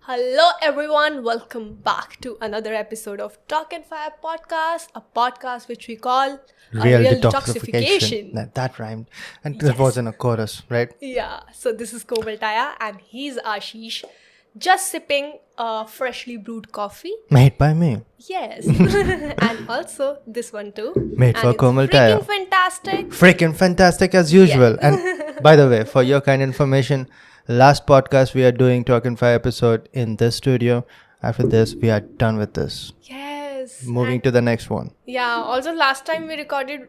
Hello everyone, welcome back to another episode of Torq Fire podcast, a podcast which we call Real detoxification. That rhymed. And that was in a chorus, right? Yeah, so this is Komal Taya and he's Ashish, just sipping a freshly brewed coffee. Made by me. Yes. And also this one too. Made for Komal Taya. Freaking fantastic. Freaking fantastic as usual. And by the way, for your kind information, last podcast we are doing Torq Fire episode in this studio. After this, we are done with this. Yes. Moving to the next one. Yeah, also last time we recorded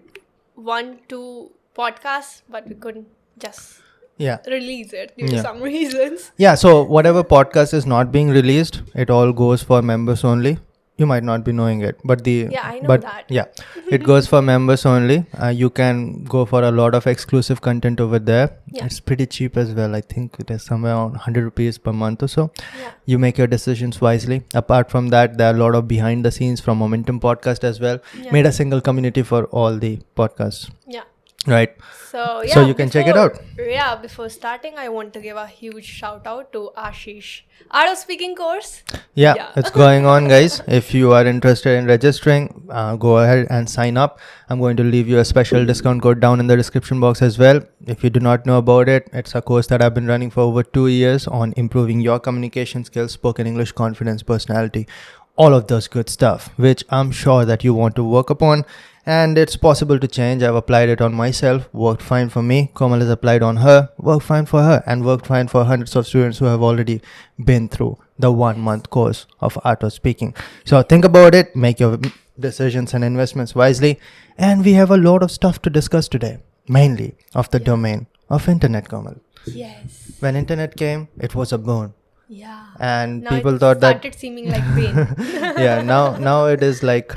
1-2 podcasts, but we couldn't just release it due to some reasons. Yeah, so whatever podcast is not being released, it all goes for members only. You might not be knowing it, but I know that. Yeah, it goes for members only. You can go for a lot of exclusive content over there. Yeah. It's pretty cheap as well. I think it is somewhere around 100 rupees per month or so. Yeah. You make your decisions wisely. Apart from that, there are a lot of behind the scenes from Momentum podcast as well. Yeah. Made a single community for all the podcasts. Yeah. Right. So you can check it out. Yeah, before starting, I want to give a huge shout out to Ashish. Art of Speaking course. Yeah, it's going on, guys. If you are interested in registering, go ahead and sign up. I'm going to leave you a special discount code down in the description box as well. If you do not know about it, it's a course that I've been running for over 2 years on improving your communication skills, spoken English, confidence, personality, all of those good stuff, which I'm sure that you want to work upon. And it's possible to change. I've applied it on myself, worked fine for me. Komal has applied on her, worked fine for her, and worked fine for hundreds of students who have already been through the 1 month course of Art of Speaking. So think about it, make your decisions and investments wisely. And we have a lot of stuff to discuss today, mainly of the domain of internet, Komal. Yes. When internet came, it was a boon. Yeah. And now people thought that started seeming like pain. Yeah, now it is like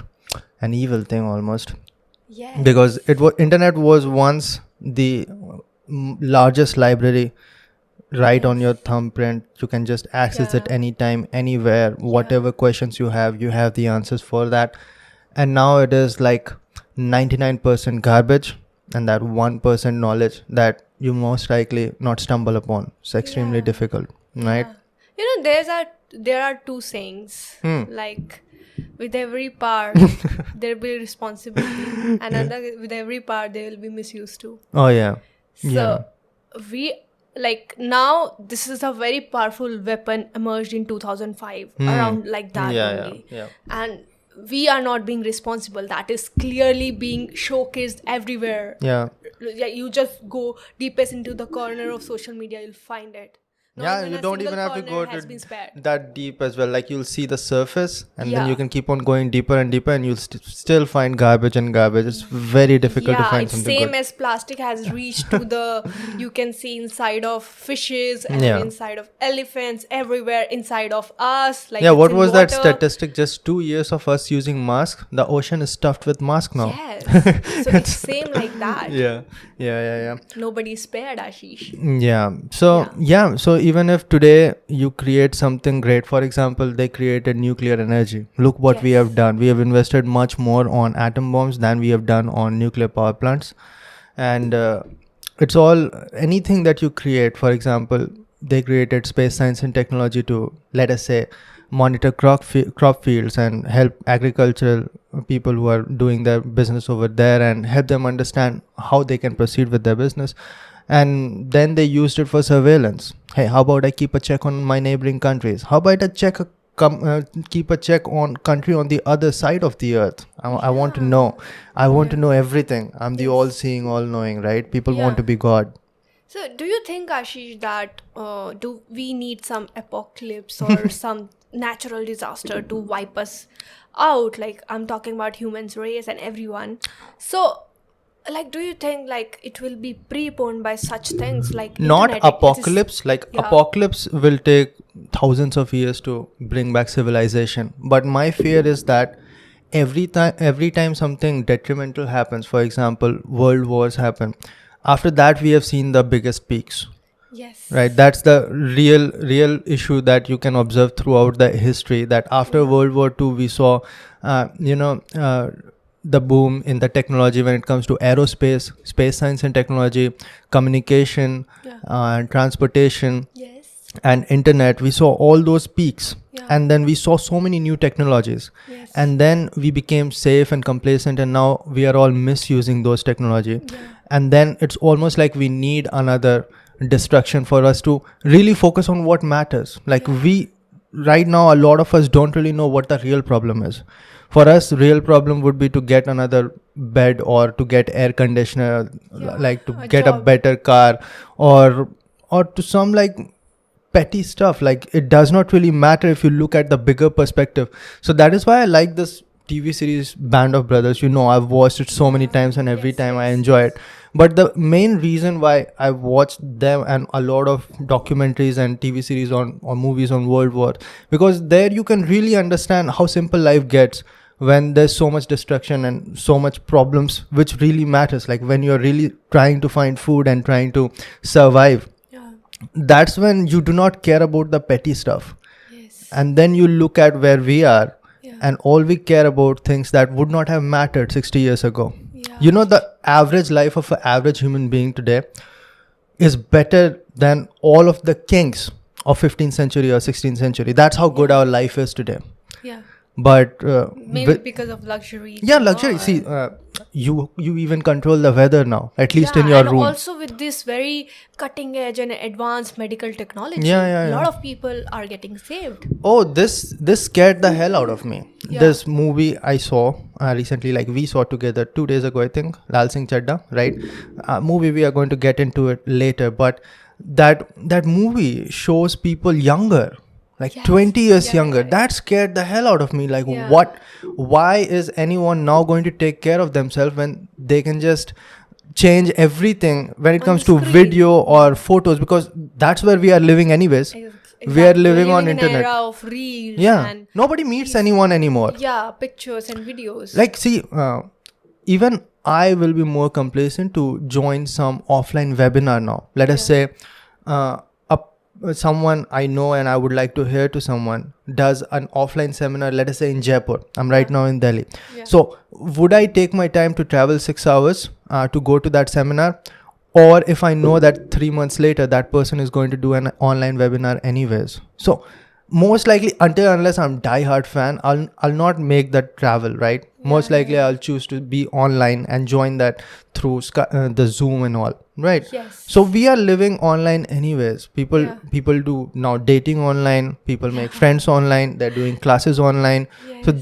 an evil thing almost. Yes. Because internet was once the largest library right on your thumbprint. You can just access it anytime, anywhere. Whatever questions you have the answers for that. And now it is like 99% garbage and that 1% knowledge that you most likely not stumble upon. It's extremely difficult, right? Yeah. You know, there are two sayings like, with every power there will be responsibility, and with every power there will be misuse too. Oh yeah. So we now this is a very powerful weapon emerged in 2005 around like that only. And we are not being responsible. That is clearly being showcased everywhere. You just go deepest into the corner of social media, you'll find it. You don't even have to go to that deep as well. Like you'll see the surface and then you can keep on going deeper and deeper and you'll still find garbage and garbage. It's very difficult to find something good. Same as plastic has reached to the, you can see inside of fishes and inside of elephants, everywhere inside of us. Like what was that statistic? Just 2 years of us using masks, the ocean is stuffed with masks now. Yes. So it's same like that. Yeah. Nobody's spared, Ashish. So even if today you create something great, for example, they created nuclear energy. Look what we have done. We have invested much more on atom bombs than we have done on nuclear power plants. And it's all, anything that you create, for example, they created space science and technology to, let us say, monitor crop fields and help agricultural people who are doing their business over there and help them understand how they can proceed with their business. And then they used it for surveillance. Hey, how about I keep a check on my neighboring countries? How about I keep a check on country on the other side of the earth? I want to know. I want to know everything. I'm the all-seeing, all-knowing, right? People want to be God. So do you think, Ashish, that do we need some apocalypse or some natural disaster to wipe us out? Like, I'm talking about humans, race and everyone. So like, do you think like it will be preponed by such things like not apocalypse? Apocalypse will take thousands of years to bring back civilization. But my fear is that every time something detrimental happens, for example, world wars happen, after that we have seen the biggest peaks. Yes. Right. That's the real issue that you can observe throughout the history. That after World War II, we saw, the boom in the technology when it comes to aerospace, space science and technology, communication, and transportation. Yes. and internet, we saw all those peaks. Yeah. And then we saw so many new technologies. Yes. And then we became safe and complacent, and now we are all misusing those technology. Yeah. And then it's almost like we need another destruction for us to really focus on what matters. Like we right now, a lot of us don't really know what the real problem is. For us, real problem would be to get another bed, or to get air conditioner, like to get a better car, or to some like petty stuff. Like it does not really matter if you look at the bigger perspective. So that is why I like this TV series Band of Brothers. I've watched it so many times, and every time I enjoy it. But the main reason why I watched them and a lot of documentaries and TV series or movies on World War, because there you can really understand how simple life gets when there's so much destruction and so much problems, which really matters. Like when you're really trying to find food and trying to survive, that's when you do not care about the petty stuff. Yes. And then you look at where we are, and all we care about things that would not have mattered 60 years ago. The average life of an average human being today is better than all of the kings of 15th century or 16th century. That's how good our life is today. Yeah. But maybe because of luxury. Yeah, luxury. See, you even control the weather now, at least in your room. Also with this very cutting edge and advanced medical technology, a lot of people are getting saved. Oh, this scared the hell out of me. This movie I saw recently, like we saw together 2 days ago, I think, Lal Singh Chadda, right? Movie, we are going to get into it later, but that movie shows people younger. Like 20 years younger. That scared the hell out of me. Like why is anyone now going to take care of themselves when they can just change everything when it comes to video or photos? Because that's where we are living anyways. Exactly. We are living on internet. An era of reels. And nobody meets anyone anymore. Yeah, pictures and videos. Like see, even I will be more complacent to join some offline webinar now. Let us say someone I know and I would like to hear to someone does an offline seminar, let us say in Jaipur. I'm right now in Delhi. So would I take my time to travel 6 hours to go to that seminar? Or if I know that 3 months later that person is going to do an online webinar anyways. So most likely, unless I'm die-hard fan, I'll not make that travel, right? Most likely I'll choose to be online and join that through the Zoom and all, right? Yes. So we are living online anyways. People do now dating online, people make friends online, they're doing classes online. So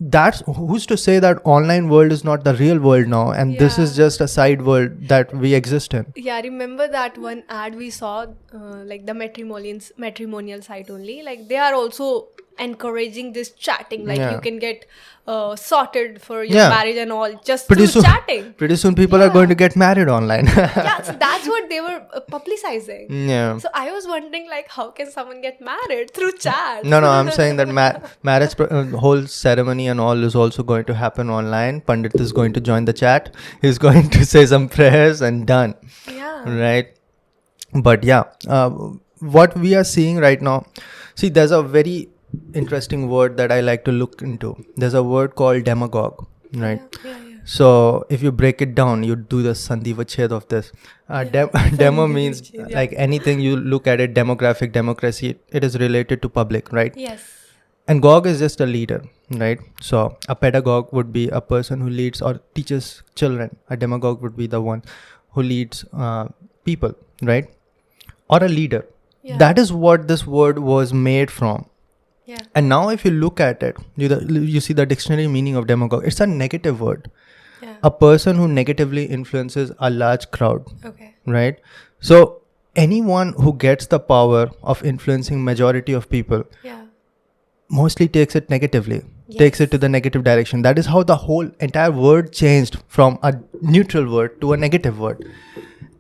that's who's to say that online world is not the real world now, and this is just a side world that we exist in. Yeah, remember that one ad we saw, like the matrimonial site only, like they are also encouraging this chatting, like you can get sorted for your marriage and all just through chatting. Pretty soon people are going to get married online. So that's what they were publicizing. Yeah. So I was wondering, like, how can someone get married through chat? No, I'm saying that marriage whole ceremony and all is also going to happen online. Pandit is going to join the chat. He's going to say some prayers and done. Yeah. Right. But what we are seeing right now, see, there's a very interesting word that I like to look into. There's a word called demagogue, right? So if you break it down, you do the Sandhi Vachhed of this. Demo means like anything you look at it, demographic, democracy, it is related to public, right? Yes. And Gog is just a leader, right? So a pedagogue would be a person who leads or teaches children. A demagogue would be the one who leads people, right? Or a leader. That is what this word was made from. And now if you look at it, you see the dictionary meaning of demagogue. It's a negative word. A person who negatively influences a large crowd. Okay. Right? So anyone who gets the power of influencing majority of people mostly takes it negatively, takes it to the negative direction. That is how the whole entire word changed from a neutral word to a negative word.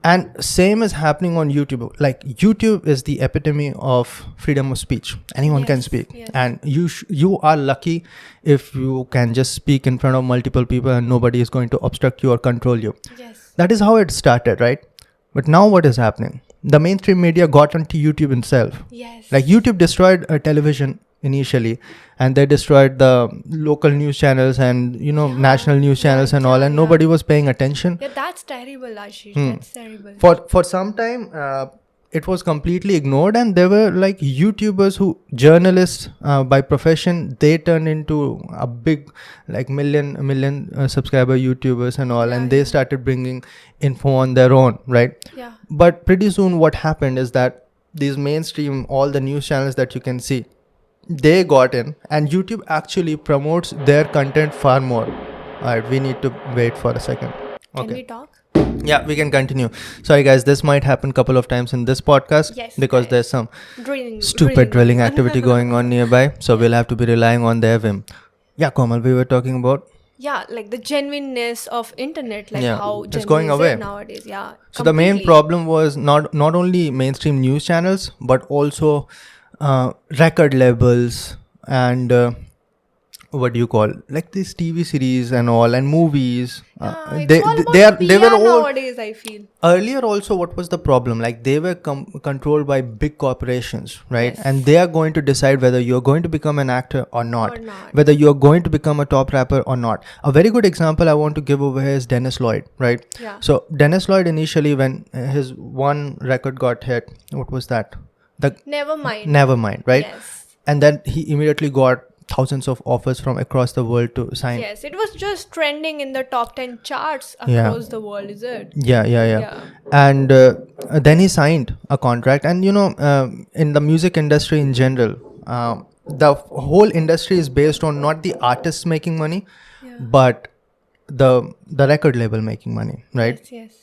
And same is happening on YouTube. Like YouTube is the epitome of freedom of speech. Anyone can speak. And you are lucky if you can just speak in front of multiple people and nobody is going to obstruct you or control you. That is how it started, right? But now what is happening? The mainstream media got onto YouTube itself. Like YouTube destroyed television initially, and they destroyed the local news channels and national news channels and all, and nobody was paying attention. That's terrible, Ashish. That's terrible. For some time, it was completely ignored, and there were like YouTubers who, journalists by profession, they turned into a big like million subscriber YouTubers and all, and they started bringing info on their own, right? Yeah. But pretty soon what happened is that these mainstream, all the news channels that you can see, they got in, and YouTube actually promotes their content far more. All right, we need to wait for a second. Can we talk? Yeah, we can continue. Sorry guys, this might happen couple of times in this podcast because there's some stupid drilling activity going on nearby, so we'll have to be relying on their whim. Yeah, Komal, we were talking about like the genuineness of internet, like how it's going away nowadays. Yeah. So the main problem was not only mainstream news channels, but also record labels and what do you call, like these TV series and all, and movies. They were all nowadays, I feel. Earlier also, what was the problem? Like they were controlled by big corporations, right? And they are going to decide whether you're going to become an actor or not, whether you're going to become a top rapper or not. A very good example I want to give over here is Dennis Lloyd, right? Yeah. So Dennis Lloyd, initially when his one record got hit, what was that? Nevermind, right? Yes. And then he immediately got thousands of offers from across the world to sign. Yes, it was just trending in the top 10 charts across the world, is it? Yeah. And then he signed a contract, and in the music industry in general, the whole industry is based on not the artists making money, but the record label making money, right? Yes.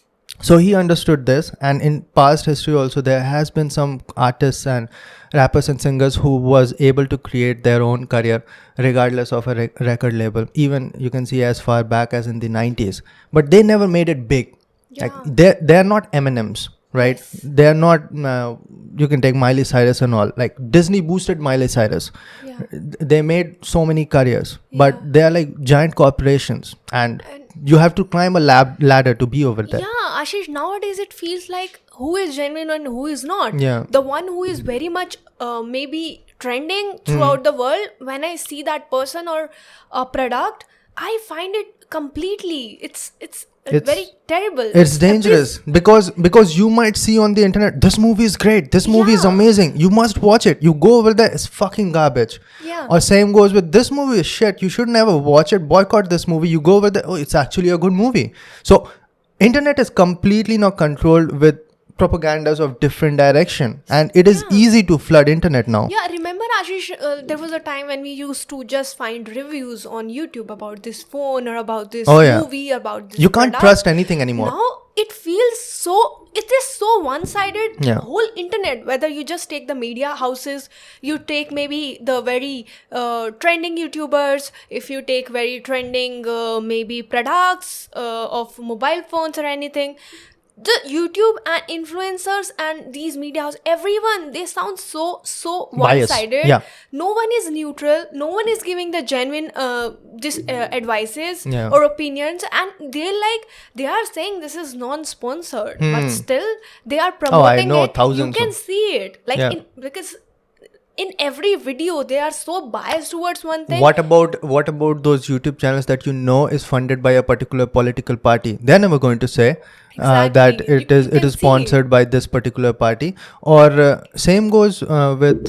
So he understood this, and in past history also there has been some artists and rappers and singers who was able to create their own career regardless of a record label. Even you can see as far back as in the 90s, but they never made it big. Like they're not Eminems, right? Yes. They're not you can take Miley Cyrus and all. Like Disney boosted Miley Cyrus. They made so many careers, but they're like giant corporations, and you have to climb a ladder to be over there. Yeah, Ashish, nowadays it feels like who is genuine and who is not. Yeah. The one who is very much maybe trending throughout the world, when I see that person or a product, I find it completely, it's very terrible. It's dangerous because you might see on the internet, this movie is great, this movie is amazing, you must watch it. You go over there, it's fucking garbage. Yeah. Or same goes with, this movie is shit, you should never watch it, boycott this movie. You go over there, oh, it's actually a good movie. So internet is completely not controlled with propagandas of different direction, and it is easy to flood internet now. Yeah, remember Ashish, there was a time when we used to just find reviews on YouTube about this phone or about this movie, about this you can't product. trust anything anymore. Now it is so one-sided. Whole internet, whether you just take the media houses, you take maybe the very trending YouTubers, if you take very trending maybe products of mobile phones or anything, the YouTube and influencers and these media houses, everyone, they sound so one-sided. Yeah. No one is neutral. No one is giving the genuine advices or opinions, and they are saying this is non-sponsored, but still they are promoting it. You can see it, because in every video they are so biased towards one thing. What about those YouTube channels that is funded by a particular political party? They're never going to say that it is sponsored by this particular party. Or same goes with,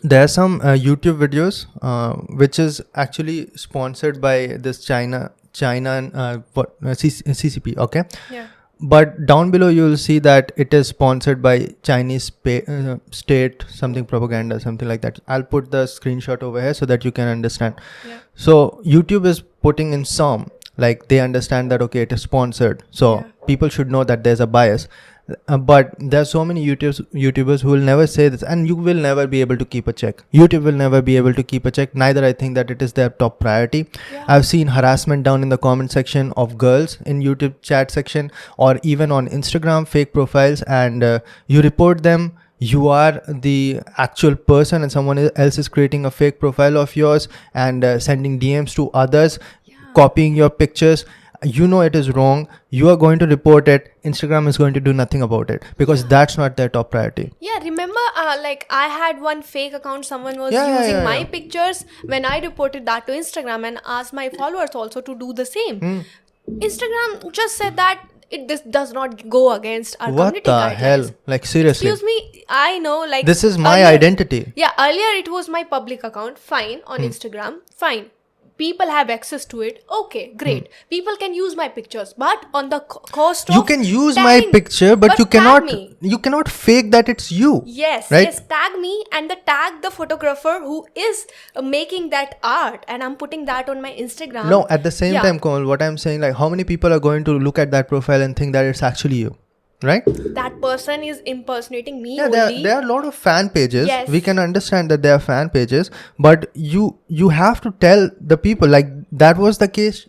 there are some YouTube videos which is actually sponsored by this China and CCP, okay? Yeah. But down below you will see that it is sponsored by Chinese state something propaganda, something like that. I'll put the screenshot over here so that you can understand. Yeah. So YouTube is putting in some, like they understand that okay, it is sponsored, so people should know that there's a bias. But there are so many YouTubers who will never say this, and you will never be able to keep a check. YouTube will never be able to keep a check. Neither I think that it is their top priority. I've seen harassment down in the comment section of girls in YouTube chat section, or even on Instagram, fake profiles, and you report them. You are the actual person and someone else is creating a fake profile of yours and sending DMs to others, copying your pictures. You know it is wrong. You are going to report it. Instagram is going to do nothing about it because that's not their top priority. Yeah, remember like I had one fake account. Someone was using my pictures. When I reported that to Instagram and asked my followers also to do the same, Instagram just said that this does not go against our What community the guidelines. hell? Like, seriously. Excuse me, I know, like, This is my earlier- identity. Yeah, earlier it was my public account, fine, on Instagram, fine. People have access to it, okay, great. People can use my pictures, but on the cost of You can use my tagging- picture, but you tag cannot. me. You cannot fake that it's you. Yes, right? yes, tag me and tag the photographer who is making that art, and I'm putting that on my Instagram. No, at the same Yeah. time, Komal, what I'm saying, like, how many people are going to look at that profile and think that it's actually you, right? That person is impersonating me Yeah, only. there are a lot of fan pages. Yes. We can understand that there are fan pages, but you have to tell the people, like, that was the case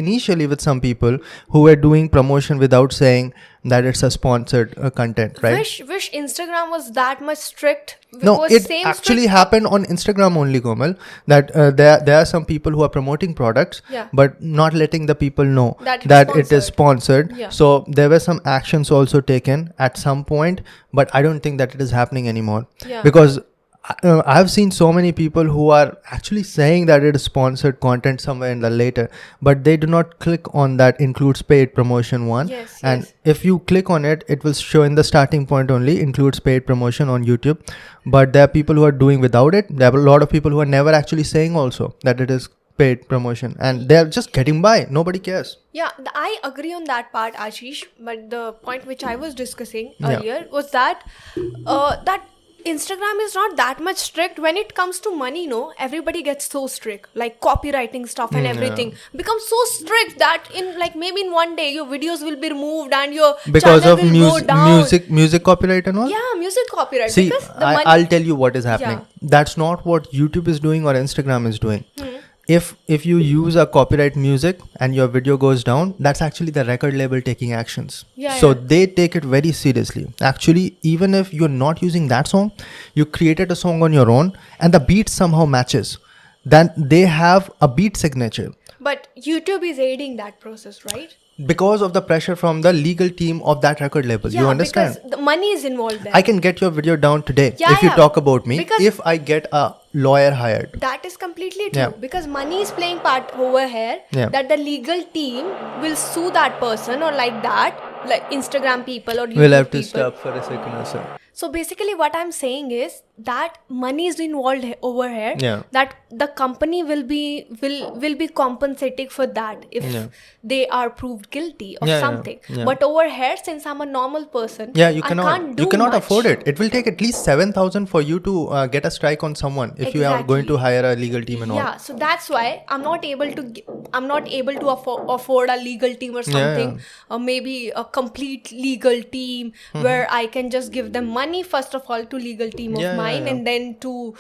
initially with some people who were doing promotion without saying that it's a sponsored content, right? Wish Instagram was that much strict. No, Was it same actually strict- happened on Instagram only, Komal, that there are some people who are promoting products, Yeah. but not letting the people know That that it's it is sponsored. Yeah. So there were some actions also taken at some point, but I don't think that it is happening anymore. Yeah. Because I've seen so many people who are actually saying that it is sponsored content somewhere in the later, but they do not click on that includes paid promotion one. Yes, and yes. if you click on it, it will show in the starting point only includes paid promotion on YouTube. But there are people who are doing without it. There are a lot of people who are never actually saying also that it is paid promotion, and they're just getting by. Nobody cares. Yeah, I agree on that part, Ashish. But the point which I was discussing Yeah. earlier was that that Instagram is not that much strict when it comes to money. No, everybody gets so strict, like copywriting stuff and everything becomes so strict that in like maybe in one day your videos will be removed and your Because channel of will go down. music copyright and all. Yeah, music copyright. See, because the money. I'll tell you what is happening. That's not what YouTube is doing or Instagram is doing. If you use a copyright music and your video goes down, that's actually the record label taking actions. Yeah, So yeah. they take it very seriously. Actually, even if you're not using that song, you created a song on your own and the beat somehow matches, then they have a beat signature. But YouTube is aiding that process, right? Because of the pressure from the legal team of that record label. Yeah, You understand? because the money is involved there. I can get your video down today Yeah, if you yeah. talk about me. Because- If I get a lawyer hired. That is completely true Yeah. because money is playing part over here. Yeah. That the legal team will sue that person or like that, like Instagram people or YouTube We'll have to people. stop for a second or so. So basically, what I'm saying is that money is involved over here. Yeah. That the company will be compensating for that if Yeah. they are proved guilty of Yeah, yeah, something. yeah. But over here, since I'm a normal person, Yeah, you I cannot. can't do You cannot much. afford it. It will take at least 7,000 for you to get a strike on someone if you are going to hire a legal team and all. Yeah, so that's why I'm not able to afford a legal team or something, or maybe a complete legal team where I can just give them money first of all to legal team of Yeah, mine, yeah. and then to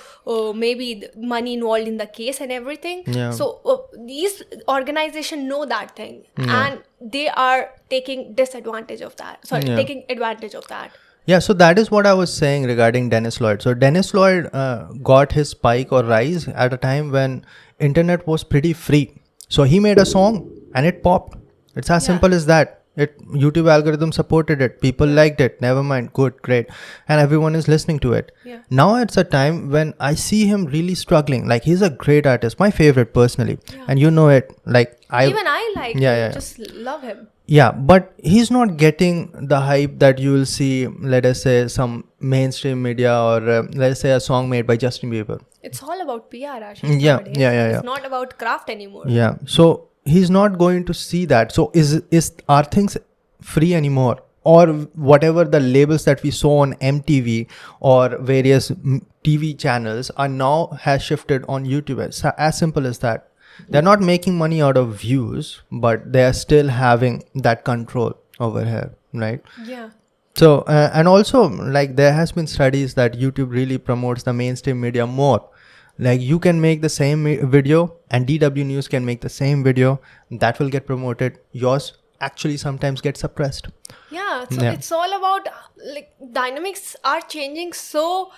maybe the money involved in the case and everything. Yeah. So these organizations know that thing, and they are taking disadvantage of that. Sorry, Yeah. taking advantage of that. Yeah, so that is what I was saying regarding Dennis Lloyd. So Dennis Lloyd got his spike or rise at a time when internet was pretty free. So he made a song and it popped. It's as simple as that. YouTube algorithm supported it. People liked it. Never mind. Good, great. And everyone is listening to it. Yeah. Now it's a time when I see him really struggling. Like, he's a great artist. My favorite personally. Yeah. And you know it. Like, Even I like Yeah, him, yeah. just love him. Yeah, but he's not getting the hype that you will see, let us say, some mainstream media or let us say a song made by Justin Bieber. It's all about PR, Ashish. Yeah, nowadays. yeah. It's not about craft anymore. Yeah, so he's not going to see that. So is are things free anymore? Or whatever the labels that we saw on MTV or various TV channels are now has shifted on YouTube. As simple as that. They're not making money out of views, but they are still having that control over here, right? Yeah. So, and also, like, there has been studies that YouTube really promotes the mainstream media more. Like, you can make the same video and DW News can make the same video. That will get promoted. Yours actually sometimes gets suppressed. Yeah, so it's all about like dynamics are changing so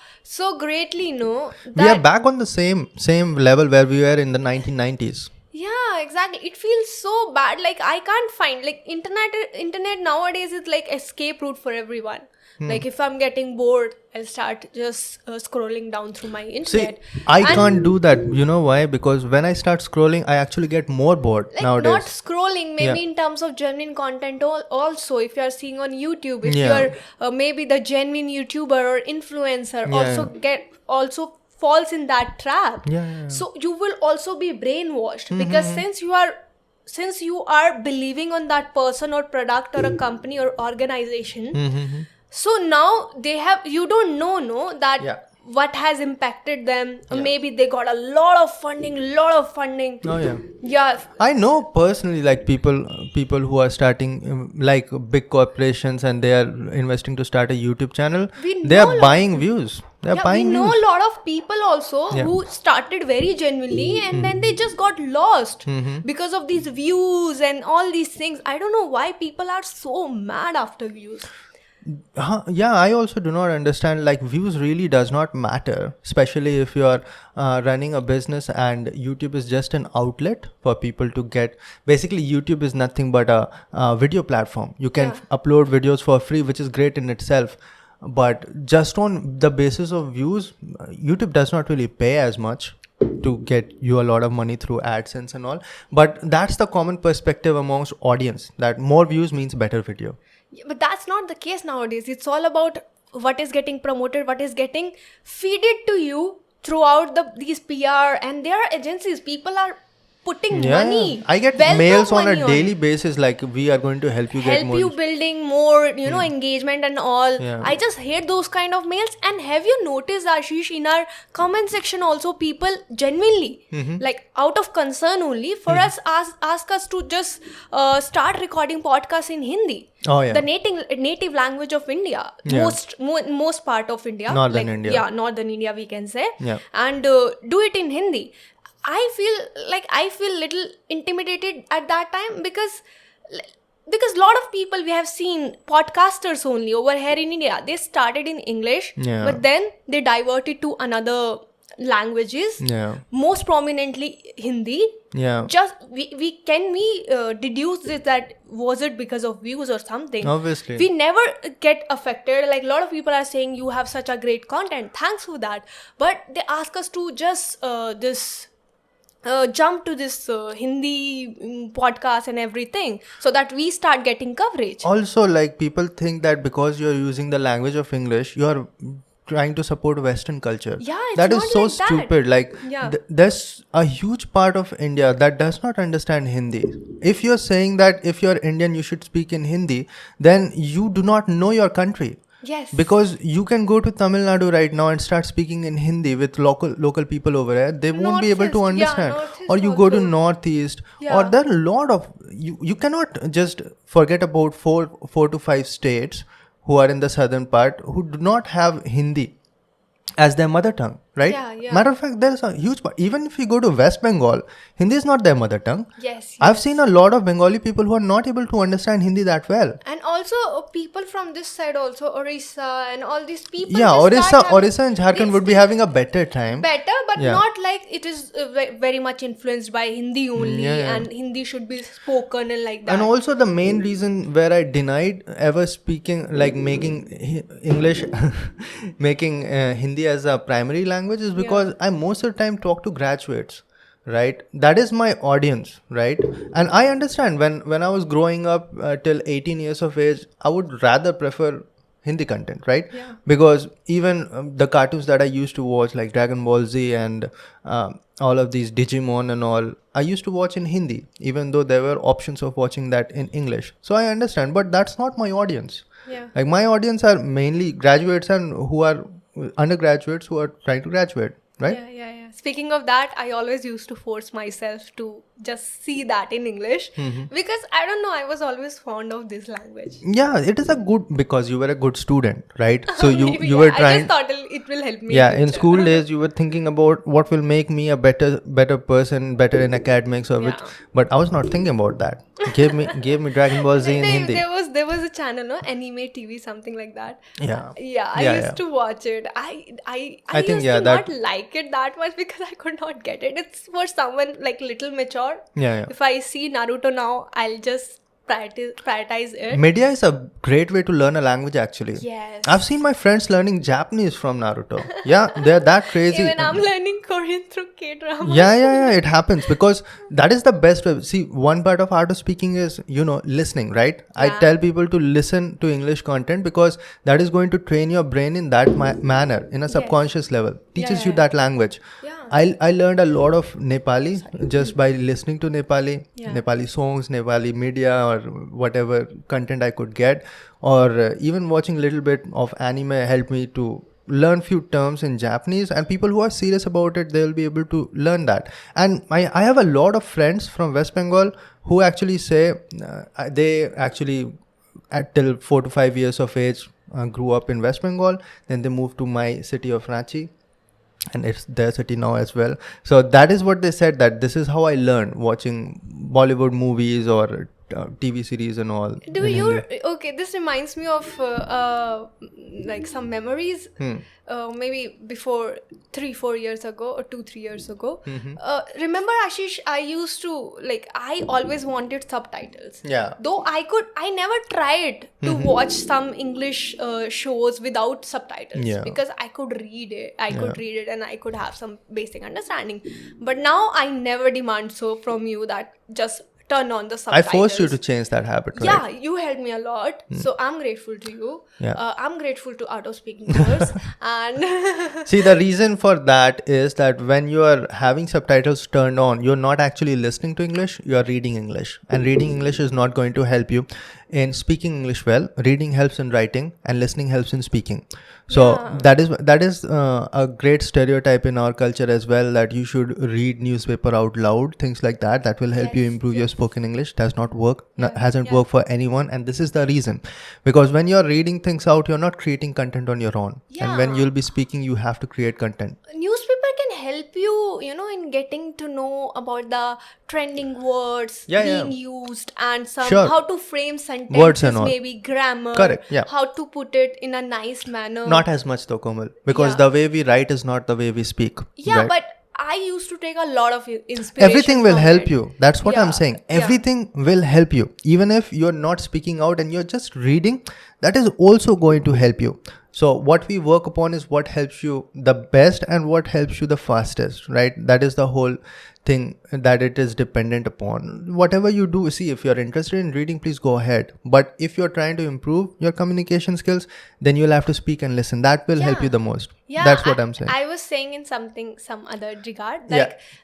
greatly, no? We are back on the same level where we were in the 1990s. Yeah, exactly. It feels so bad. Like I can't find like internet nowadays is like escape route for everyone. Like if I'm getting bored, I'll start just scrolling down through my internet. See, I can't do that. You know why? Because when I start scrolling, I actually get more bored like nowadays. not scrolling, maybe in terms of genuine content also. If you're seeing on YouTube, if you're maybe the genuine YouTuber or influencer also falls in that trap. So you will also be brainwashed because since you are believing on that person or product or a company or organization, so now you don't know that what has impacted them. Maybe they got a lot of funding. I know personally, like people who are starting like big corporations, and they are investing to start a YouTube channel. They are buying views. We know a lot of people also who started very genuinely, and then they just got lost because of these views and all these things. I don't know why people are so mad after views. I also do not understand, like views really does not matter, especially if you are running a business and YouTube is just an outlet for people to get. Basically, YouTube is nothing but a video platform. You can upload videos for free, which is great in itself. But just on the basis of views, YouTube does not really pay as much to get you a lot of money through AdSense and all. But that's the common perspective amongst audience, that more views means better video. But that's not the case nowadays. It's all about what is getting promoted, what is getting feeded to you throughout these PR, and there are agencies. People are putting money. I get mails on a daily basis like, we are going to help you get more. Help you building more, engagement and all. I just hate those kind of mails. And have you noticed, Ashish, in our comment section also, people genuinely, like out of concern only, for us ask us to just start recording podcasts in Hindi. The native language of India, most part of India, Northern India. Northern India we can say, and do it in Hindi. I feel little intimidated at that time because a lot of people we have seen podcasters only over here in India, they started in English, but then they diverted to another languages, most prominently Hindi. Just we deduce this, that was it because of views or something? Obviously, we never get affected. Like a lot of people are saying, you have such a great content, thanks for that, but they ask us to just jump to this Hindi podcast and everything, so that we start getting coverage. Also, like people think that because you're using the language of English, you're trying to support Western culture. That is so stupid. Like there's a huge part of India that does not understand Hindi. If you're saying that if you're Indian you should speak in Hindi, then you do not know your country. Because you can go to Tamil Nadu right now and start speaking in Hindi with local people over there. They won't be able to understand. Or you go to Northeast, or there are a lot of you cannot just forget about four to five states who are in the southern part who do not have Hindi as their mother tongue, right? Matter of fact, there's a huge part. Even if you go to West Bengal, Hindi is not their mother tongue. I've seen a lot of Bengali people who are not able to understand Hindi that well. And also people from this side also, Orissa and all these people. Orissa and Jharkhand would be having a better time. But not like it is very much influenced by Hindi only, and Hindi should be spoken and like that. And also the main reason where I denied ever speaking, like making English, making Hindi as a primary language is because I most of the time talk to graduates, right? That is my audience, right? And I understand when I was growing up till 18 years of age, I would rather prefer Hindi content, right? Because even the cartoons that I used to watch, like Dragon Ball Z and all of these Digimon and all, I used to watch in Hindi, even though there were options of watching that in English. So I understand, but that's not my audience. Like my audience are mainly graduates and who are undergraduates who are trying to graduate, right? Speaking of that, I always used to force myself to just see that in English, because I don't know, I was always fond of this language. It is a good, because you were a good student, right? So you were trying. I just thought it will help me. In school days you were thinking about what will make me a better person, better in academics or which, but I was not thinking about that. Gave me Dragon Ball Z in Hindi. There was a channel, no, Anime TV, something like that. I used to watch it. I used to not like it that much because I could not get it. It's for someone like little mature. If I see Naruto now, I'll just prioritize it. Media is a great way to learn a language actually. Yes. I've seen my friends learning Japanese from Naruto. Yeah, they're that crazy. Even I'm learning Korean through K-drama. Yeah, it happens because that is the best way. See, one part of art of speaking is, listening, right? I tell people to listen to English content because that is going to train your brain in that manner, in a subconscious level. Teaches you that language. Yeah. I learned a lot of Nepali just by listening to Nepali songs, Nepali media, or whatever content I could get, or even watching a little bit of anime helped me to learn few terms in Japanese, and people who are serious about it, they'll be able to learn that. And I have a lot of friends from West Bengal who actually say they actually till 4 to 5 years of age grew up in West Bengal, then they moved to my city of Ranchi, and it's their city now as well. So that is what they said, that this is how I learned, watching Bollywood movies or TV series and all. Okay, this reminds me of like some memories. Maybe before 3-4 years ago or 2-3 years ago. Remember, Ashish, I always wanted subtitles. Yeah. Though I never tried to watch some English shows without subtitles, because I could read it. I could read it and I could have some basic understanding. But now I never demand so from you that just turn on the subtitles. I forced you to change that habit, right? Yeah, you helped me a lot. So I'm grateful to you. Yeah. I'm grateful to Art of Speaking course. And see, the reason for that is that when you are having subtitles turned on, you're not actually listening to English, you are reading English. And reading English is not going to help you in speaking English well. Reading helps in writing and listening helps in speaking. So that is a great stereotype in our culture as well, that you should read newspaper out loud, things like that. That will help you improve your spoken English. Does not work. Hasn't worked for anyone. And this is the reason. Because when you're reading things out, you're not creating content on your own. And when you'll be speaking, you have to create content. Newspaper can help you, in getting to know about the trending words being used, and how to frame sentences, words and all. maybe grammar. Correct. Yeah. How to put it in a nice manner. Not as much though, Komal, because the way we write is not the way we speak. Yeah, right? but I used to take a lot of inspiration. Everything will help you. That's what I'm saying. Everything will help you. Even if you're not speaking out and you're just reading, that is also going to help you. So what we work upon is what helps you the best and what helps you the fastest, right? That is the whole thing, that it is dependent upon. Whatever you do, see, if you're interested in reading, please go ahead. But if you're trying to improve your communication skills, then you'll have to speak and listen. That will help you the most. Yeah, that's what I'm saying. I was saying in some other regard,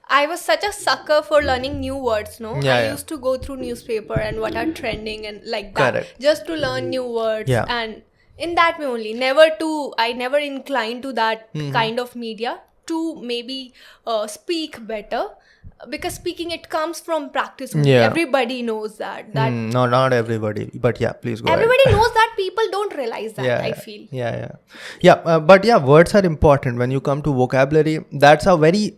I was such a sucker for learning new words, no? I used to go through newspaper and what are trending and like that. Correct. Just to learn new words. And in that way only. I never inclined to that kind of media to maybe speak better. Because speaking, it comes from practice. Everybody knows that. No, not everybody. But please go everybody ahead. knows that. People don't realize that, I feel. But words are important. When you come to vocabulary, that's a very,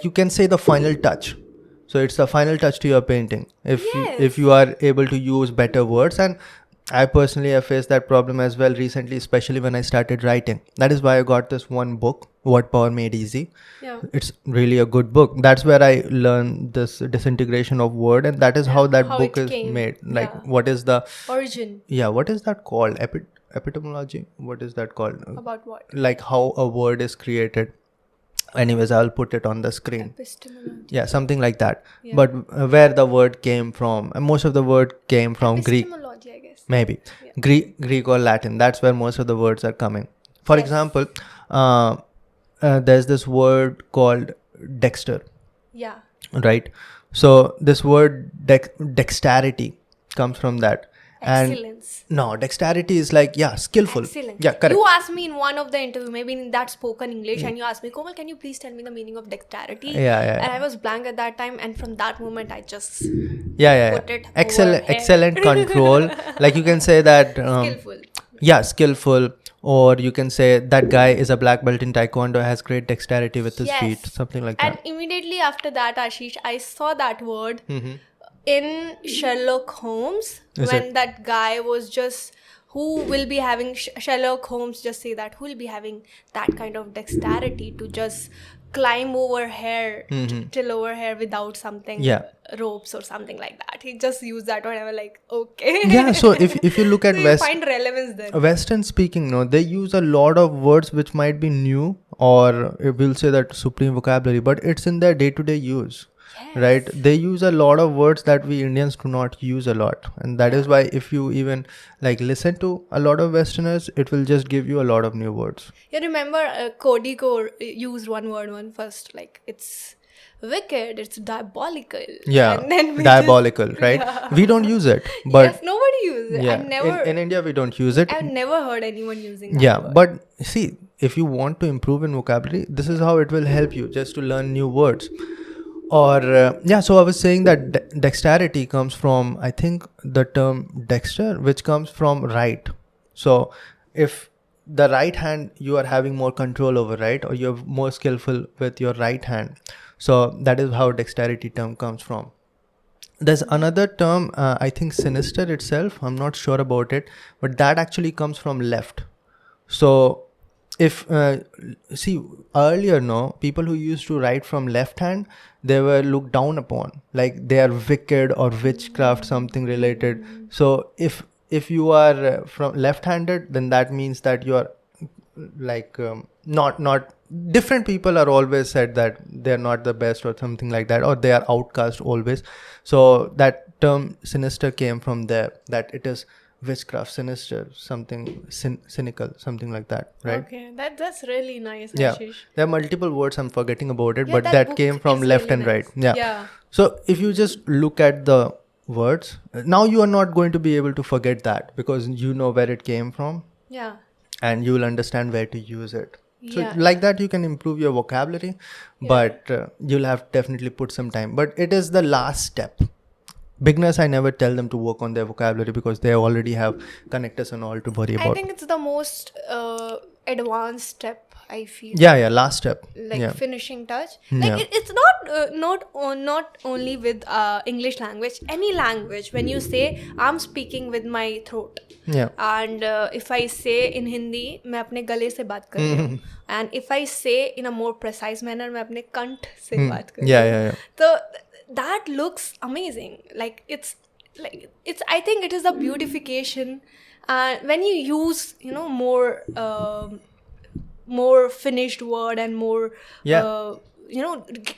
you can say the final touch. So it's the final touch to your painting. If you are able to use better words, and I personally have faced that problem as well recently, especially when I started writing. That is why I got this one book, What Power Made Easy. Yeah. It's really a good book. That's where I learned this disintegration of word, and that is how book is made. What is the origin? Yeah, what is that called? Epistemology? What is that called? About what? Like how a word is created. Anyways, I'll put it on the screen. Epistemology. Yeah, something like that. Yeah. But where the word came from, most of the word came from Greek. Epistemology, I guess. Maybe. Yeah. Greek or Latin. That's where most of the words are coming. For example, there's this word called dexter. Yeah. Right? So this word dexterity comes from that. Excellence. And no, dexterity is skillful. Excellent. Yeah, correct. You asked me in one of the interview, maybe in that spoken English, and you asked me, Komal, can you please tell me the meaning of dexterity? Yeah. And I was blank at that time, and from that moment, I just put it excellent control. Like you can say that skillful. Yeah, skillful. Or you can say that guy is a black belt in Taekwondo, has great dexterity with his feet, something like that. And immediately after that, Ashish, I saw that word in Sherlock Holmes, that guy was just who will be having Sherlock Holmes just say that, who will be having that kind of dexterity to just climb over here till over here without something ropes or something like that. He just used that whatever, like, okay. Yeah, so if you look at so you find relevance there. Western speaking, no, they use a lot of words which might be new, or we'll say that supreme vocabulary, but it's in their day-to-day use. Yes. Right, they use a lot of words that we Indians do not use a lot, and that is why if you even like listen to a lot of Westerners, it will just give you a lot of new words. You remember Cody Core used one word first, like it's wicked, it's diabolical. Yeah, and then diabolical, right? Yeah. We don't use it, but yes, nobody uses it. Yeah, in India we don't use it. I've never heard anyone using that word. But see, if you want to improve in vocabulary, this is how it will help you, just to learn new words. Or so I was saying that dexterity comes from, I think, the term dexter, which comes from right. So if the right hand you are having more control over, right, or you're more skillful with your right hand, so that is how dexterity term comes from. There's another term, I think sinister itself, I'm not sure about it, but that actually comes from left. So if see, earlier, no, people who used to write from left hand, they were looked down upon, like they are wicked or witchcraft, something related. So if you are from left-handed, then that means that you are like not different people are always said that they're not the best or something like that, or they are outcast always. So that term sinister came from there, that it is witchcraft, sinister, something cynical, something like that, right? Okay, that's really nice. Yeah, Ashish. there are multiple words, I'm forgetting about it, but that came from left really and right. Yeah. So if you just look at the words, now you are not going to be able to forget that, because you know where it came from. Yeah. And you will understand where to use it. So like that you can improve your vocabulary, but you'll have definitely put some time. But it is the last step. Beginners, I never tell them to work on their vocabulary because they already have connectors and all to worry about. I think it's the most advanced step, I feel. Yeah, last step. Like finishing touch. Like it's not only with English language, any language. When you say, I'm speaking with my throat. Yeah. And if I say in Hindi, मैं अपने गले से बात कर रही हूँ. And if I say in a more precise manner, मैं अपने कंठ से बात कर रही हूँ. Yeah. So that looks amazing. Like it's I think it is a beautification. When you use more finished word and more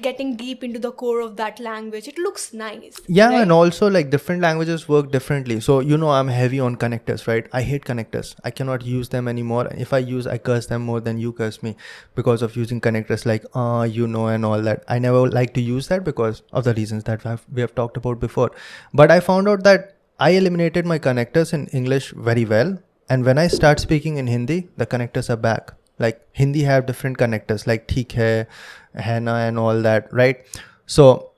getting deep into the core of that language, it looks nice. Right? And also like different languages work differently. So I'm heavy on connectors, right? I hate connectors. I cannot use them anymore. If I curse them more than you curse me because of using connectors like and all that. I never like to use that because of the reasons that we have talked about before. But I found out that I eliminated my connectors in English very well, and when I start speaking in Hindi, the connectors are back. Like Hindi have different connectors like theek hai, na, and all that, right? So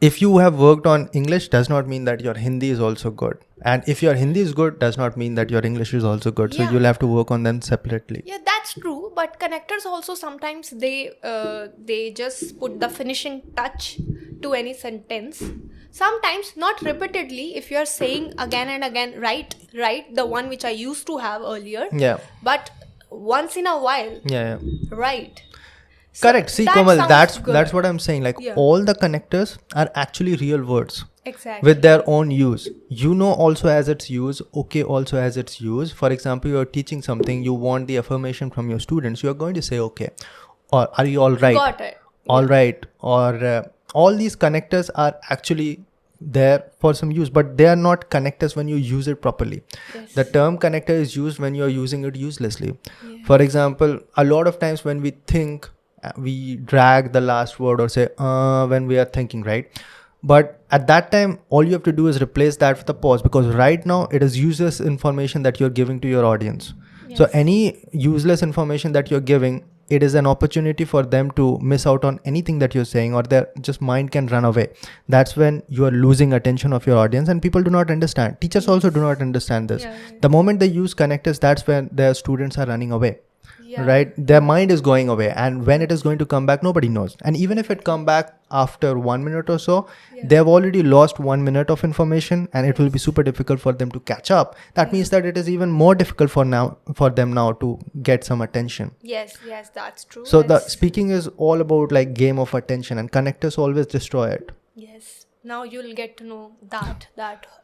if you have worked on English, does not mean that your Hindi is also good. And if your Hindi is good, does not mean that your English is also good. So you'll have to work on them separately. Yeah, that's true. But connectors also sometimes they just put the finishing touch to any sentence. Sometimes not repeatedly. If you are saying again and again, right, the one which I used to have earlier. Yeah. But once in a while. Yeah. Right. Correct. See, Komal, that's what I'm saying. Like all the connectors are actually real words. Exactly. With their own use. Also has its use. Okay also has its use. For example, you're teaching something, you want the affirmation from your students. You're going to say okay. Or are you all right? Got it. All right. Or all these connectors are actually there for some use, but they are not connectors when you use it properly. Yes. The term connector is used when you're using it uselessly. Yeah. For example, a lot of times when we think, we drag the last word or say when we are thinking, right? But at that time, all you have to do is replace that with a pause, because right now it is useless information that you're giving to your audience. Yes. So any useless information that you're giving, it is an opportunity for them to miss out on anything that you're saying, or their just mind can run away. That's when you are losing attention of your audience, and people do not understand. Teachers also do not understand this. The moment they use connectors, that's when their students are running away. right? Their mind is going away, and when it is going to come back, nobody knows. And even if it come back after 1 minute or so, they have already lost 1 minute of information, and it will be super difficult for them to catch up. That means that it is even more difficult for them now to get some attention. Yes, that's true. So the speaking is all about like game of attention, and connectors always destroy it. Yes. Now you'll get to know that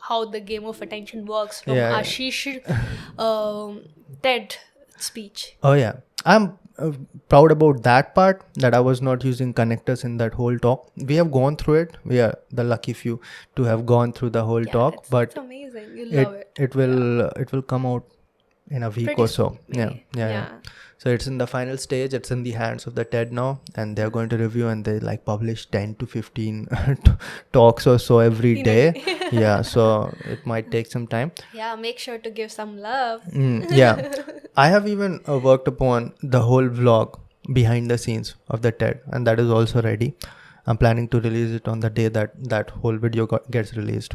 how the game of attention works from Ashish TED speech. Oh yeah, I'm proud about that part, that I was not using connectors in that whole talk. We have gone through it. We are the lucky few to have gone through the whole talk. But it's amazing. You love it. It will come out in a week or so. Yeah. So it's in the final stage. It's in the hands of the TED now, and they're going to review, and they like publish 10 to 15 talks or so every day. Yeah, so it might take some time. Yeah, make sure to give some love. Yeah, I have even worked upon the whole vlog behind the scenes of the TED, and that is also ready. I'm planning to release it on the day that whole video gets released.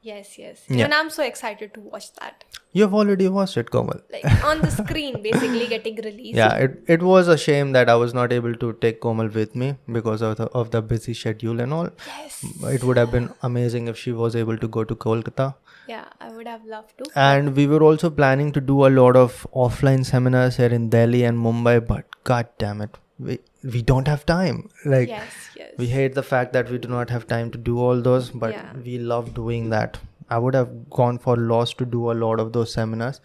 Yes. And I'm so excited to watch that. You have already watched it, Komal. Like on the screen, basically getting released. Yeah, it was a shame that I was not able to take Komal with me because of the busy schedule and all. Yes. It would have been amazing if she was able to go to Kolkata. Yeah, I would have loved to. And we were also planning to do a lot of offline seminars here in Delhi and Mumbai, but god damn it, we don't have time. Like, yes. We hate the fact that we do not have time to do all those, but we love doing that. I would have gone for loss to do a lot of those seminars,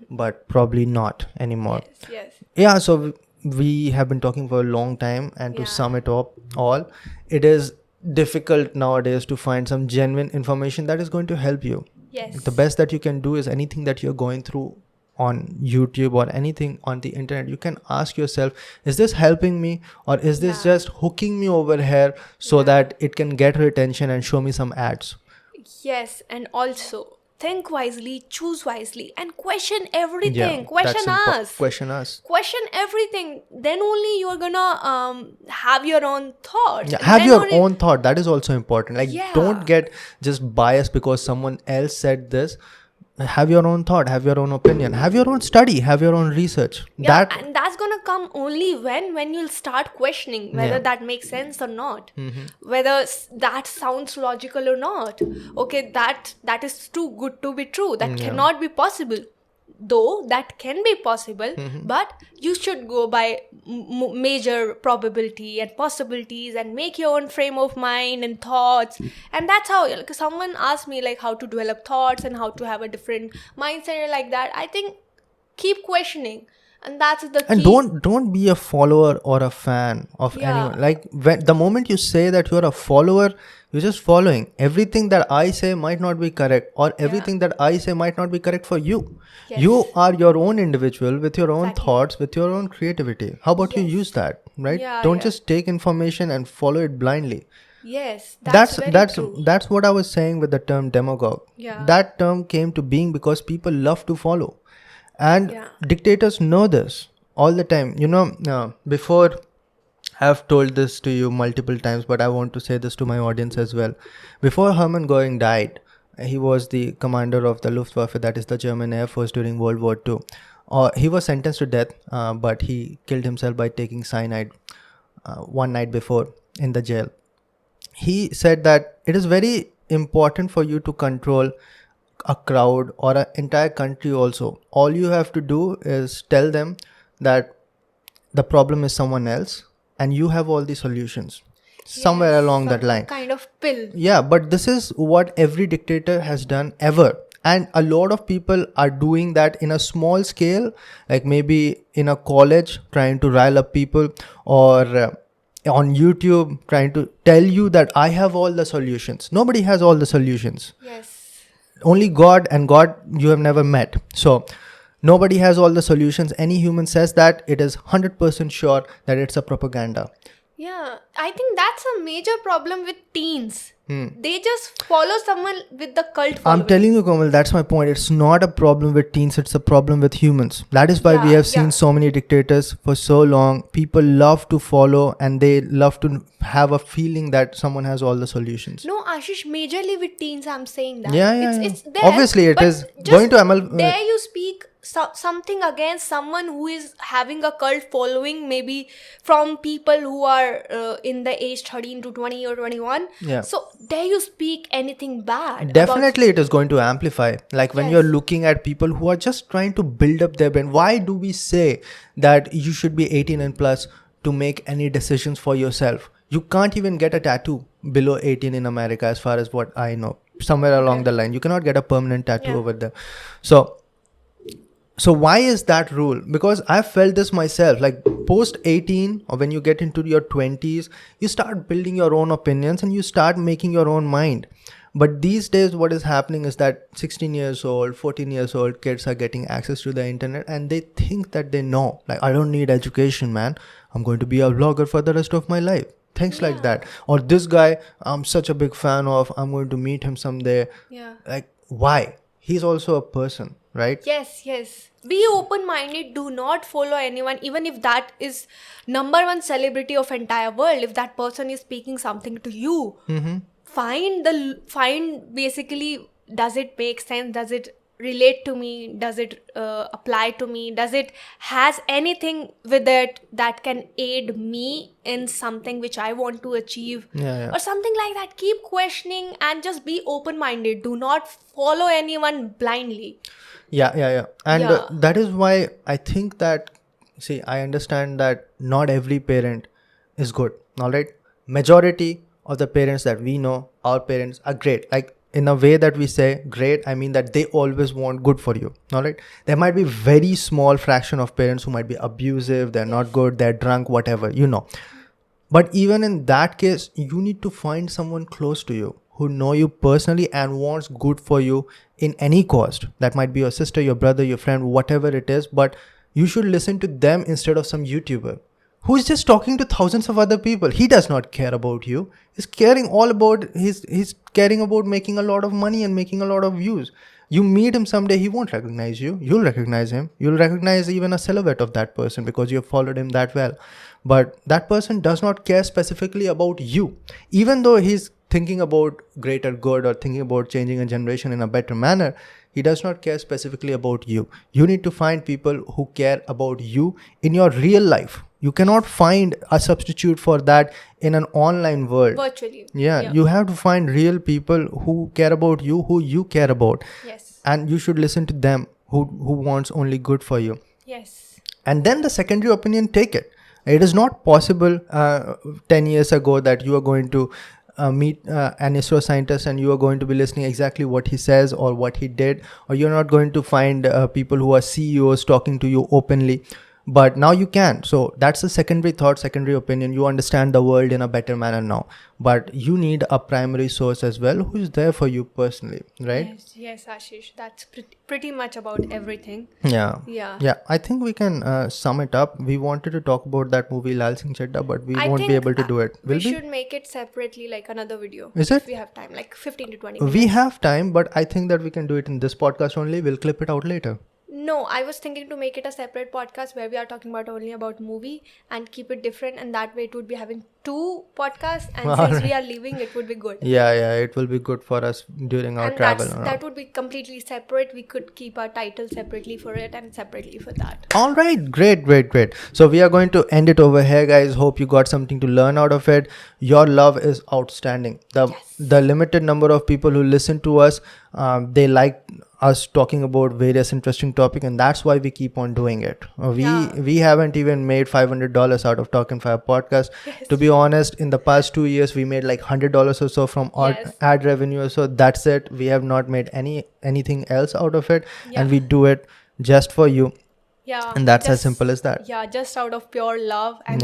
but probably not anymore. Yes. Yeah, so we have been talking for a long time, and to sum it up all, it is difficult nowadays to find some genuine information that is going to help you. Yes. The best that you can do is anything that you're going through on YouTube or anything on the internet, you can ask yourself, is this helping me, or is this just hooking me over here so that it can get her attention and show me some ads? Yes, and also think wisely, choose wisely, and question everything. Yeah, question us. Question everything. Then only you're gonna have your own thoughts. Yeah, have your own thought. That is also important. Like, don't get just biased because someone else said this. Have your own thought, have your own opinion, have your own study, have your own research. And that's gonna come only when you'll start questioning whether that makes sense or not, whether that sounds logical or not. Okay, that is too good to be true. That cannot be possible. Though that can be possible, but you should go by major probability and possibilities and make your own frame of mind and thoughts. And that's how, like, someone asked me like how to develop thoughts and how to have a different mindset like that. I think keep questioning, and that's the key. And don't be a follower or a fan of anyone. Like, when the moment you say that you're a follower, you're just following. Everything that I say might not be correct, or everything that I say might not be correct for you. Yes. You are your own individual with your own thoughts, with your own creativity. How about you use that, right? Don't just take information and follow it blindly. Yes, that's true. That's what I was saying with the term demagogue. Yeah. That term came to being because people love to follow. And dictators know this all the time. Before, I've told this to you multiple times, but I want to say this to my audience as well. Before Hermann Göring died, he was the commander of the Luftwaffe, that is the German Air Force during World War II. He was sentenced to death, but he killed himself by taking cyanide one night before in the jail. He said that it is very important for you to control a crowd or an entire country also. All you have to do is tell them that the problem is someone else and you have all the solutions. Somewhere along that line. Kind of pill. Yeah, but this is what every dictator has done ever. And a lot of people are doing that in a small scale, like maybe in a college trying to rile up people, or on YouTube trying to tell you that I have all the solutions. Nobody has all the solutions. Yes. Only God, and God you have never met. So nobody has all the solutions. Any human says that, it is 100% sure that it's a propaganda. Yeah, I think that's a major problem with teens. They just follow someone with the cult following. I'm telling you, Komal, that's my point. It's not a problem with teens, it's a problem with humans. That is why we have seen so many dictators for so long. People love to follow and they love to have a feeling that someone has all the solutions. No, Ashish, majorly with teens, I'm saying that. Yeah. It's there. Obviously, it is going to ML. Dare you speak something against someone who is having a cult following, maybe from people who are in the age 13 to 20 or 21. Yeah. So dare you speak anything bad? Definitely it is going to amplify. Like when you're looking at people who are just trying to build up their brand, why do we say that you should be 18 and plus to make any decisions for yourself? You can't even get a tattoo below 18 in America, as far as what I know. Somewhere along the line, you cannot get a permanent tattoo over there. So why is that rule? Because I've felt this myself. Like post 18 or when you get into your 20s, you start building your own opinions and you start making your own mind. But these days what is happening is that 16 years old, 14 years old kids are getting access to the internet and they think that they know. Like, I don't need education, man. I'm going to be a vlogger for the rest of my life. Things like that. Or this guy, I'm such a big fan of, I'm going to meet him someday. Like, why? He's also a person, right? Yes. Be open-minded. Do not follow anyone, even if that is number one celebrity of entire world. If that person is speaking something to you, find basically, does it make sense? Does it relate to me? Does it apply to me? Does it has anything with it that can aid me in something which I want to achieve, or something like that? Keep questioning and just be open-minded. Do not follow anyone blindly. And that is why I think that, see, I understand that not every parent is good. All right, majority of the parents that we know, our parents are great. Like, in a way that we say great, I mean that they always want good for you. All right. There might be very small fraction of parents who might be abusive, they're not good, they're drunk, whatever, But even in that case, you need to find someone close to you who know you personally and wants good for you in any cost. That might be your sister, your brother, your friend, whatever it is. But you should listen to them instead of some YouTuber who is just talking to thousands of other people. He does not care about you. He's caring all about he's caring about making a lot of money and making a lot of views. You meet him someday, he won't recognize you. You'll recognize him. You'll recognize even a silhouette of that person because you have followed him that well. But that person does not care specifically about you. Even though he's thinking about greater good or thinking about changing a generation in a better manner, he does not care specifically about you. You need to find people who care about you in your real life. You cannot find a substitute for that in an online world. Virtually. Yeah, you have to find real people who care about you, who you care about. Yes. And you should listen to them who wants only good for you. Yes. And then the secondary opinion, take it. It is not possible 10 years ago that you are going to meet an ISRO scientist and you are going to be listening exactly what he says or what he did, or you're not going to find people who are CEOs talking to you openly. But now you can. So that's the secondary thought, secondary opinion. You understand the world in a better manner now. But you need a primary source as well who is there for you personally, right? Yes, Ashish. That's pretty much about everything. Yeah. I think we can sum it up. We wanted to talk about that movie Lal Singh Chaddha, but we won't be able to do it. We should make it separately, like another video. Is it? If we have time, like 15 to 20 minutes. We have time, but I think that we can do it in this podcast only. We'll clip it out later. No, I was thinking to make it a separate podcast where we are talking about only about movie and keep it different, and that way it would be having 2 podcasts, and since we are leaving, it would be good. Yeah, it will be good for us during our travel. That would be completely separate. We could keep our title separately for it and separately for that. All right, great. So we are going to end it over here, guys. Hope you got something to learn out of it. Your love is outstanding. The limited number of people who listen to us, they like us talking about various interesting topics, and that's why we keep on doing it. We haven't even made $500 out of Torq Fire podcast. Yes. To be honest, in the past 2 years we made like $100 or so from our ad revenue or so. That's it. We have not made anything else out of it, and we do it just for you. And that's as simple as that. Just out of pure love, and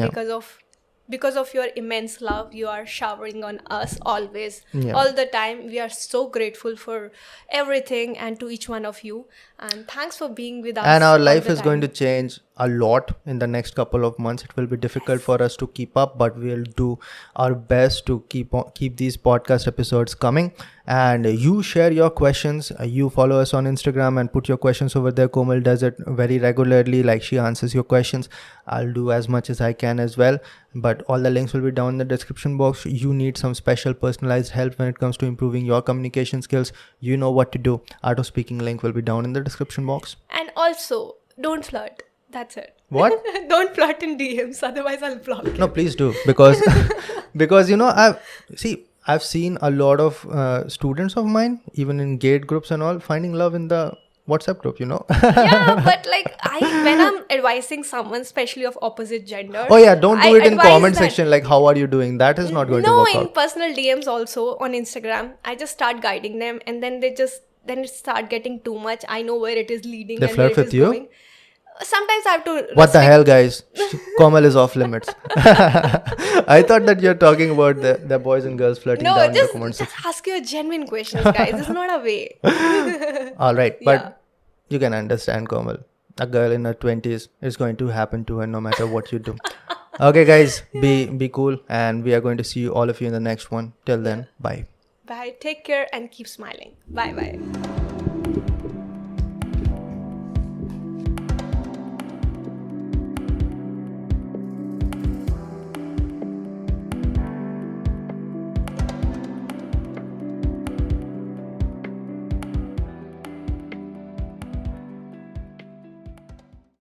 because of your immense love, you are showering on us always, all the time. We are so grateful for everything and to each one of you, and thanks for being with us. And our life is going to change a lot in the next couple of months. It will be difficult for us to keep up, but we'll do our best to keep these podcast episodes coming. And you share your questions. You follow us on Instagram and put your questions over there. Komal does it very regularly. Like, she answers your questions. I'll do as much as I can as well. But all the links will be down in the description box. You need some special personalized help when it comes to improving your communication skills. You know what to do. Art of Speaking link will be down in the description box. And Also, don't flirt. That's it. What? Don't flirt in DMs, otherwise I'll block you. No, please do, because because I've seen a lot of students of mine, even in gate groups and all, finding love in the WhatsApp group. Yeah, but like when I'm advising someone, especially of opposite gender. Oh yeah, don't do it in advise comment that- section like how are you doing. That is not going to No, work in out. personal DMs also on Instagram. I just start guiding them, and then it start getting too much. I know where it is leading. They and flirt where it with is you? going. Sometimes I have to. What the restrict- hell, guys? Komal is off limits. I thought that you're talking about the boys and girls flirting No, down in the just, comment just section. ask your genuine questions, guys. It's not a way. All right, but Yeah. you can understand, Komal. A girl in her 20s is going to happen to her no matter what you do. Okay, guys, be cool, and we are going to see all of you in the next one. Till then, bye. Bye. Take care and keep smiling. Bye bye.